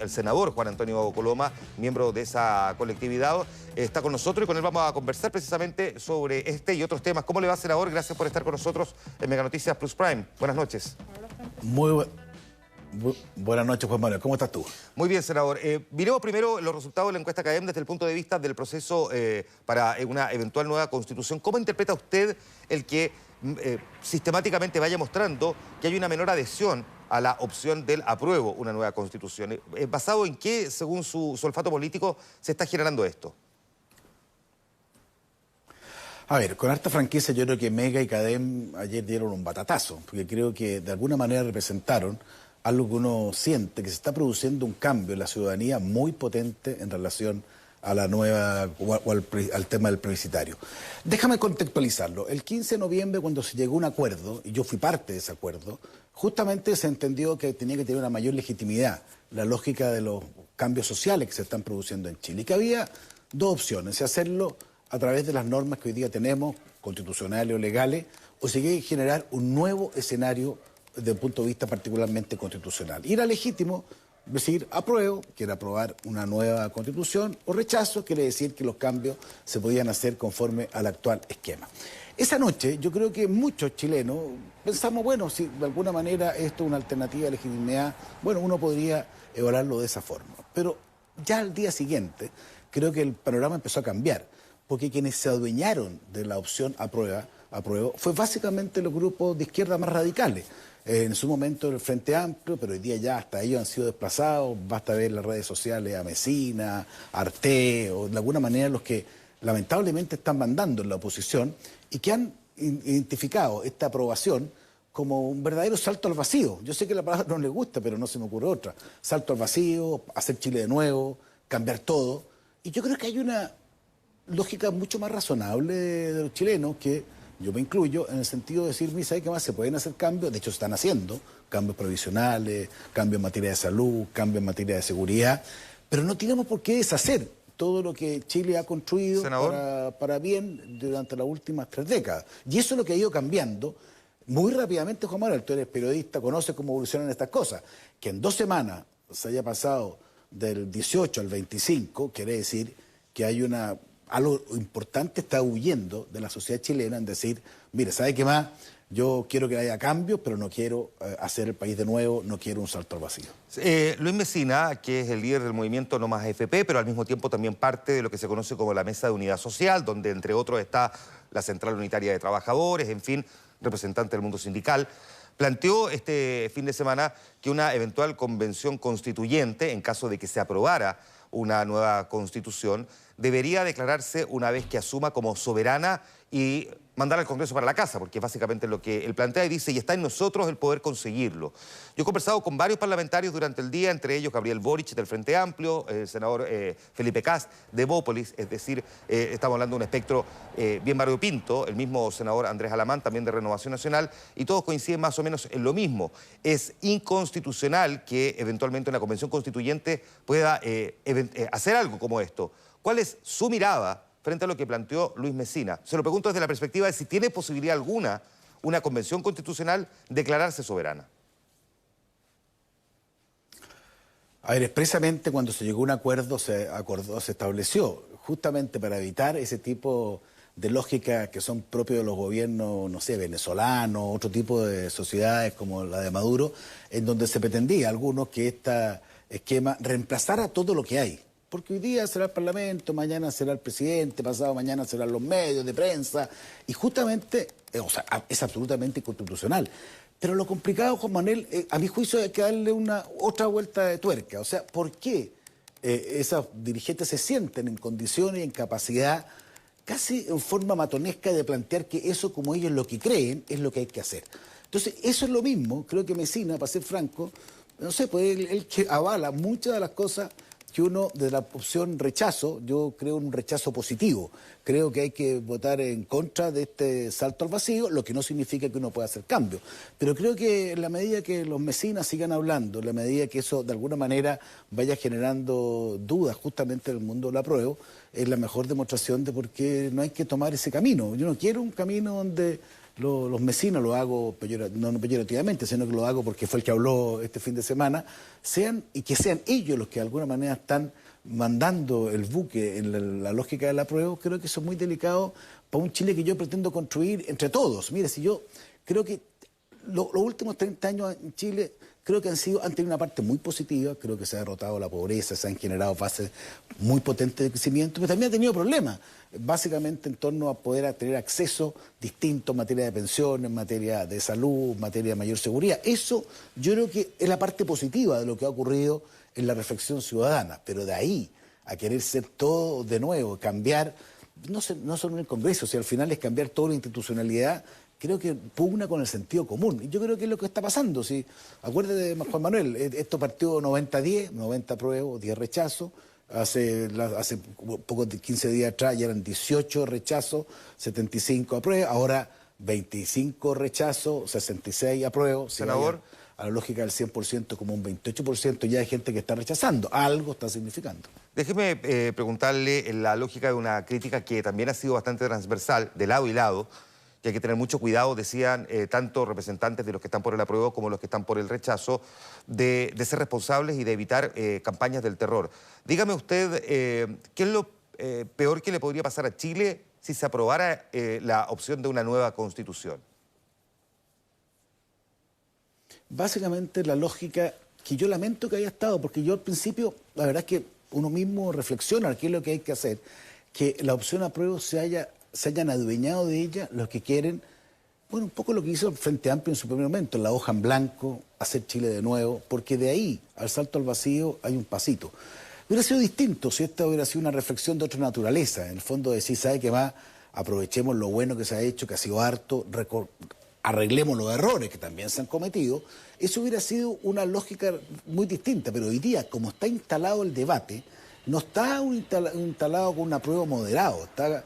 el senador Juan Antonio Coloma, miembro de esa colectividad, está con nosotros y con él vamos a conversar precisamente sobre este y otros temas. ¿Cómo le va, senador? Gracias por estar con nosotros en Mega Noticias Plus Prime. Buenas noches. Buenas noches, Juan Manuel. ¿Cómo estás tú? Muy bien, senador. Miremos primero los resultados de la encuesta CADEM desde el punto de vista del proceso para una eventual nueva constitución. ¿Cómo interpreta usted el que sistemáticamente vaya mostrando que hay una menor adhesión a la opción del apruebo una nueva constitución? ¿Basado en qué, según su olfato político, se está generando esto? A ver, con harta franqueza yo creo que Mega y CADEM ayer dieron un batatazo, porque creo que de alguna manera representaron algo que uno siente, que se está produciendo un cambio en la ciudadanía muy potente en relación a la nueva o al tema del plebiscitario. Déjame contextualizarlo. El 15 de noviembre, cuando se llegó a un acuerdo, y yo fui parte de ese acuerdo, justamente se entendió que tenía que tener una mayor legitimidad la lógica de los cambios sociales que se están produciendo en Chile, y que había dos opciones: si hacerlo a través de las normas que hoy día tenemos, constitucionales o legales, o seguir generar un nuevo escenario desde el punto de vista particularmente constitucional. Y era legítimo decir apruebo, quiere aprobar una nueva constitución, o rechazo, quiere decir que los cambios se podían hacer conforme al actual esquema. Esa noche yo creo que muchos chilenos pensamos, bueno, si de alguna manera esto es una alternativa de legitimidad, bueno, uno podría evaluarlo de esa forma. Pero ya al día siguiente creo que el panorama empezó a cambiar, porque quienes se adueñaron de la opción apruebo fue básicamente los grupos de izquierda más radicales. En su momento el Frente Amplio, pero hoy día ya hasta ellos han sido desplazados. Basta ver las redes sociales a Mesina, Arte, o de alguna manera los que lamentablemente están mandando en la oposición y que han identificado esta aprobación como un verdadero salto al vacío. Yo sé que la palabra no les gusta, pero no se me ocurre otra. Salto al vacío, hacer Chile de nuevo, cambiar todo. Y yo creo que hay una lógica mucho más razonable de los chilenos, que yo me incluyo, en el sentido de decir, mira, ¿sabe qué más? Se pueden hacer cambios, de hecho se están haciendo, cambios provisionales, cambios en materia de salud, cambios en materia de seguridad, pero no tenemos por qué deshacer todo lo que Chile ha construido para bien durante las últimas 3 décadas. Y eso es lo que ha ido cambiando muy rápidamente. Juan Manuel, tú eres periodista, conoces cómo evolucionan estas cosas. Que en 2 semanas se haya pasado del 18 al 25, quiere decir que hay algo importante está huyendo de la sociedad chilena en decir, mire, ¿sabe qué más? Yo quiero que haya cambios, pero no quiero hacer el país de nuevo, no quiero un salto al vacío. Luis Mesina, que es el líder del movimiento No Más AFP, pero al mismo tiempo también parte de lo que se conoce como la Mesa de Unidad Social, donde entre otros está la Central Unitaria de Trabajadores, en fin, representante del mundo sindical, planteó este fin de semana que una eventual convención constituyente, en caso de que se aprobara una nueva constitución, debería declararse una vez que asuma como soberana y mandar al Congreso para la casa, porque es básicamente lo que él plantea y dice, y está en nosotros el poder conseguirlo. Yo he conversado con varios parlamentarios durante el día, entre ellos Gabriel Boric del Frente Amplio, el senador Felipe Kast de Bópolis, es decir, estamos hablando de un espectro bien variopinto, el mismo senador Andrés Alamán, también de Renovación Nacional, y todos coinciden más o menos en lo mismo. Es inconstitucional que eventualmente una convención constituyente pueda hacer algo como esto. ¿Cuál es su mirada frente a lo que planteó Luis Mesina? Se lo pregunto desde la perspectiva de si tiene posibilidad alguna una convención constitucional declararse soberana. A ver, expresamente cuando se llegó a un acuerdo, se estableció, justamente para evitar ese tipo de lógica que son propios de los gobiernos, no sé, venezolanos, otro tipo de sociedades como la de Maduro, en donde se pretendía algunos que este esquema reemplazara todo lo que hay. Porque hoy día será el Parlamento, mañana será el presidente, pasado mañana serán los medios de prensa, y justamente, es absolutamente inconstitucional. Pero lo complicado, Juan Manuel, a mi juicio hay que darle otra vuelta de tuerca. O sea, ¿por qué esos dirigentes se sienten en condiciones y en capacidad, casi en forma matonesca, de plantear que eso, como ellos lo que creen, es lo que hay que hacer? Entonces, eso es lo mismo, creo que Mesina, para ser franco, no sé, pues él que avala muchas de las cosas que uno, de la opción rechazo, yo creo un rechazo positivo. Creo que hay que votar en contra de este salto al vacío, lo que no significa que uno pueda hacer cambios. Pero creo que en la medida que los mesinas sigan hablando, en la medida que eso de alguna manera vaya generando dudas justamente en el mundo del apruebo, es la mejor demostración de por qué no hay que tomar ese camino. Yo no quiero un camino donde los mecinos, lo hago no peyorativamente, sino que lo hago porque fue el que habló este fin de semana, que sean ellos los que de alguna manera están mandando el buque en la lógica del apruebo. Creo que eso es muy delicado para un Chile que yo pretendo construir entre todos. Mire, si yo creo que los últimos 30 años en Chile creo que han tenido una parte muy positiva, creo que se ha derrotado la pobreza, se han generado bases muy potentes de crecimiento, pero también ha tenido problemas, básicamente en torno a poder tener acceso distinto en materia de pensiones, en materia de salud, en materia de mayor seguridad. Eso yo creo que es la parte positiva de lo que ha ocurrido en la reflexión ciudadana, pero de ahí a querer ser todo de nuevo, cambiar, no solo en el Congreso, si al final es cambiar toda la institucionalidad, creo que pugna con el sentido común. Y yo creo que es lo que está pasando. Si, acuérdate, Juan Manuel, esto partió 90-10, 90 apruebos, 10 rechazos. Hace poco de 15 días atrás ya eran 18 rechazos, 75 apruebos. Ahora 25 rechazos, 66 apruebos. Senador, a la lógica del 100%, como un 28% ya hay gente que está rechazando. Algo está significando. déjeme preguntarle en la lógica de una crítica que también ha sido bastante transversal, de lado y lado, que hay que tener mucho cuidado, decían tanto representantes de los que están por el apruebo como los que están por el rechazo, de ser responsables y de evitar campañas del terror. Dígame usted, ¿qué es lo peor que le podría pasar a Chile si se aprobara la opción de una nueva constitución? Básicamente la lógica que yo lamento que haya estado, porque yo al principio, la verdad es que uno mismo reflexiona qué es lo que hay que hacer, que la opción apruebo se hayan adueñado de ella los que quieren, bueno, un poco lo que hizo el Frente Amplio en su primer momento, la hoja en blanco, hacer Chile de nuevo, porque de ahí al salto al vacío hay un pasito. Hubiera sido distinto si esta hubiera sido una reflexión de otra naturaleza, en el fondo decir, ¿sabe qué más? Aprovechemos lo bueno que se ha hecho, que ha sido harto, arreglemos los errores que también se han cometido. Eso hubiera sido una lógica muy distinta, pero hoy día, como está instalado el debate, no está instalado con un apruebo moderado, está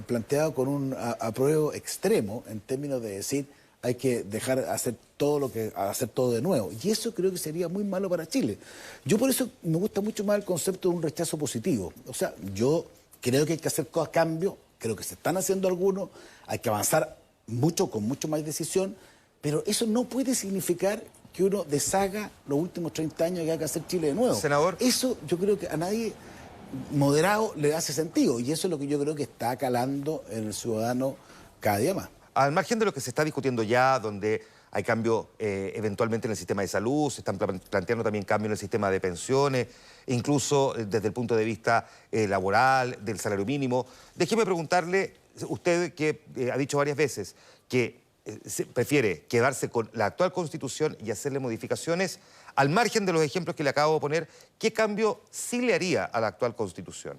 planteado con un apruebo extremo en términos de decir hay que dejar hacer todo de nuevo, y eso creo que sería muy malo para Chile. Yo por eso me gusta mucho más el concepto de un rechazo positivo. O sea, yo creo que hay que hacer cambios, creo que se están haciendo algunos, hay que avanzar mucho, con mucho más decisión, pero eso no puede significar que uno deshaga los últimos 30 años y hay que hacer Chile de nuevo. Senador, eso yo creo que a nadie moderado le hace sentido, y eso es lo que yo creo que está calando en el ciudadano cada día más. al margen de lo que se está discutiendo ya, donde hay cambios eventualmente en el sistema de salud, se están planteando también cambios en el sistema de pensiones, incluso desde el punto de vista laboral, del salario mínimo. Déjeme preguntarle, usted que ha dicho varias veces que prefiere quedarse con la actual Constitución y hacerle modificaciones, al margen de los ejemplos que le acabo de poner, ¿qué cambio sí le haría a la actual Constitución?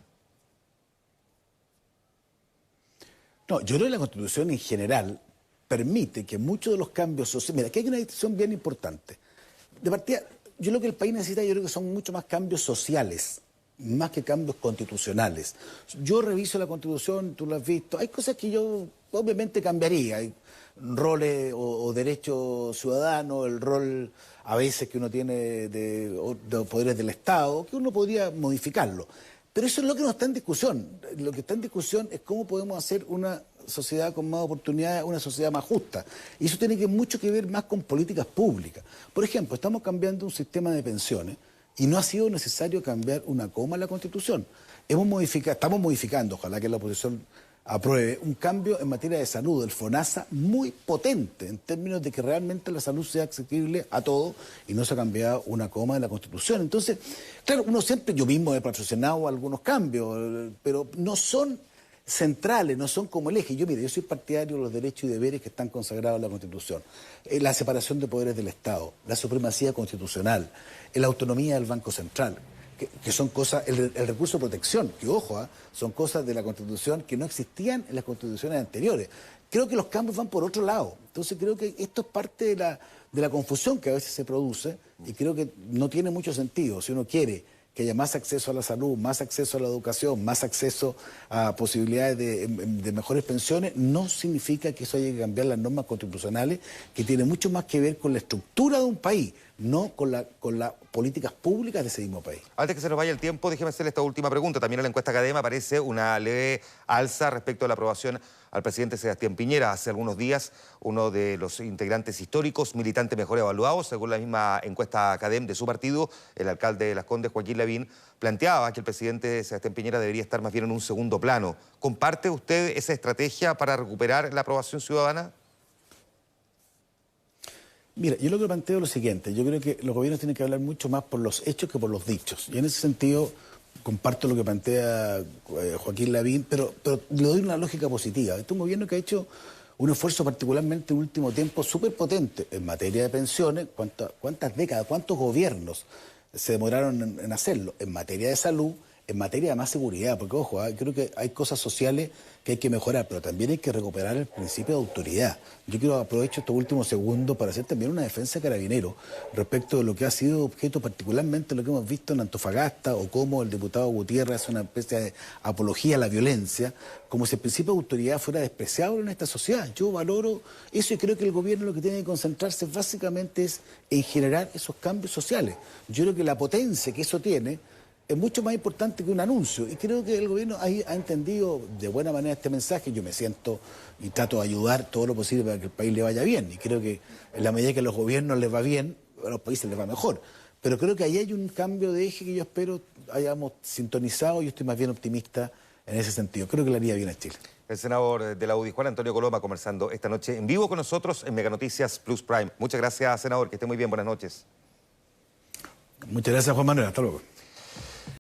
No, yo creo que la Constitución en general permite que muchos de los cambios sociales... Mira, aquí hay una distinción bien importante. De partida, yo creo que el país necesita, yo creo que son mucho más cambios sociales, más que cambios constitucionales. Yo reviso la Constitución, tú lo has visto, hay cosas que yo obviamente cambiaría, hay roles o derechos ciudadanos, el rol a veces que uno tiene de poderes del Estado, que uno podría modificarlo. Pero eso es lo que no está en discusión. Lo que está en discusión es cómo podemos hacer una sociedad con más oportunidades, una sociedad más justa. Y eso tiene mucho que ver más con políticas públicas. Por ejemplo, estamos cambiando un sistema de pensiones y no ha sido necesario cambiar una coma en la Constitución. Estamos modificando, ojalá que la oposición apruebe, un cambio en materia de salud, el FONASA, muy potente en términos de que realmente la salud sea accesible a todos y no se ha cambiado una coma de la Constitución. Entonces, claro, yo mismo he patrocinado algunos cambios, pero no son centrales, no son como el eje. Yo soy partidario de los derechos y deberes que están consagrados en la Constitución. La separación de poderes del Estado, la supremacía constitucional, la autonomía del Banco Central, que son cosas, el recurso de protección, que ojo, son cosas de la Constitución que no existían en las constituciones anteriores. Creo que los cambios van por otro lado. Entonces creo que esto es parte de la confusión que a veces se produce y creo que no tiene mucho sentido. Si uno quiere que haya más acceso a la salud, más acceso a la educación, más acceso a posibilidades de mejores pensiones, no significa que eso haya que cambiar las normas constitucionales, que tiene mucho más que ver con la estructura de un país, no con las políticas públicas de ese mismo país. Antes que se nos vaya el tiempo, déjeme hacerle esta última pregunta. También en la encuesta Academa aparece una leve alza respecto a la aprobación al presidente Sebastián Piñera. Hace algunos días, uno de los integrantes históricos, militante mejor evaluado, según la misma encuesta Academ de su partido, el alcalde de Las Condes, Joaquín Lavín, planteaba que el presidente Sebastián Piñera debería estar más bien en un segundo plano. ¿Comparte usted esa estrategia para recuperar la aprobación ciudadana? Mira, yo lo que planteo es lo siguiente. Yo creo que los gobiernos tienen que hablar mucho más por los hechos que por los dichos. Y en ese sentido comparto lo que plantea Joaquín Lavín, pero le doy una lógica positiva. Este es un gobierno que ha hecho un esfuerzo particularmente en el último tiempo súper potente en materia de pensiones. ¿Cuántas décadas, cuántos gobiernos se demoraron en hacerlo? En materia de salud, en materia de más seguridad, porque ojo, creo que hay cosas sociales que hay que mejorar, pero también hay que recuperar el principio de autoridad. Yo quiero aprovecho estos últimos segundos para hacer también una defensa de Carabineros respecto de lo que ha sido objeto particularmente lo que hemos visto en Antofagasta, o cómo el diputado Gutiérrez hace una especie de apología a la violencia, como si el principio de autoridad fuera despreciable en esta sociedad. Yo valoro eso y creo que el gobierno lo que tiene que concentrarse básicamente es en generar esos cambios sociales. Yo creo que la potencia que eso tiene es mucho más importante que un anuncio, y creo que el gobierno ha entendido de buena manera este mensaje. Yo me siento y trato de ayudar todo lo posible para que el país le vaya bien, y creo que en la medida que a los gobiernos les va bien, a los países les va mejor. Pero creo que ahí hay un cambio de eje que yo espero hayamos sintonizado, y yo estoy más bien optimista en ese sentido. Creo que le haría bien a Chile. El senador de la UDI, Juan Antonio Coloma, conversando esta noche en vivo con nosotros en Mega Noticias Plus Prime. Muchas gracias, senador, que esté muy bien, buenas noches. Muchas gracias, Juan Manuel, hasta luego.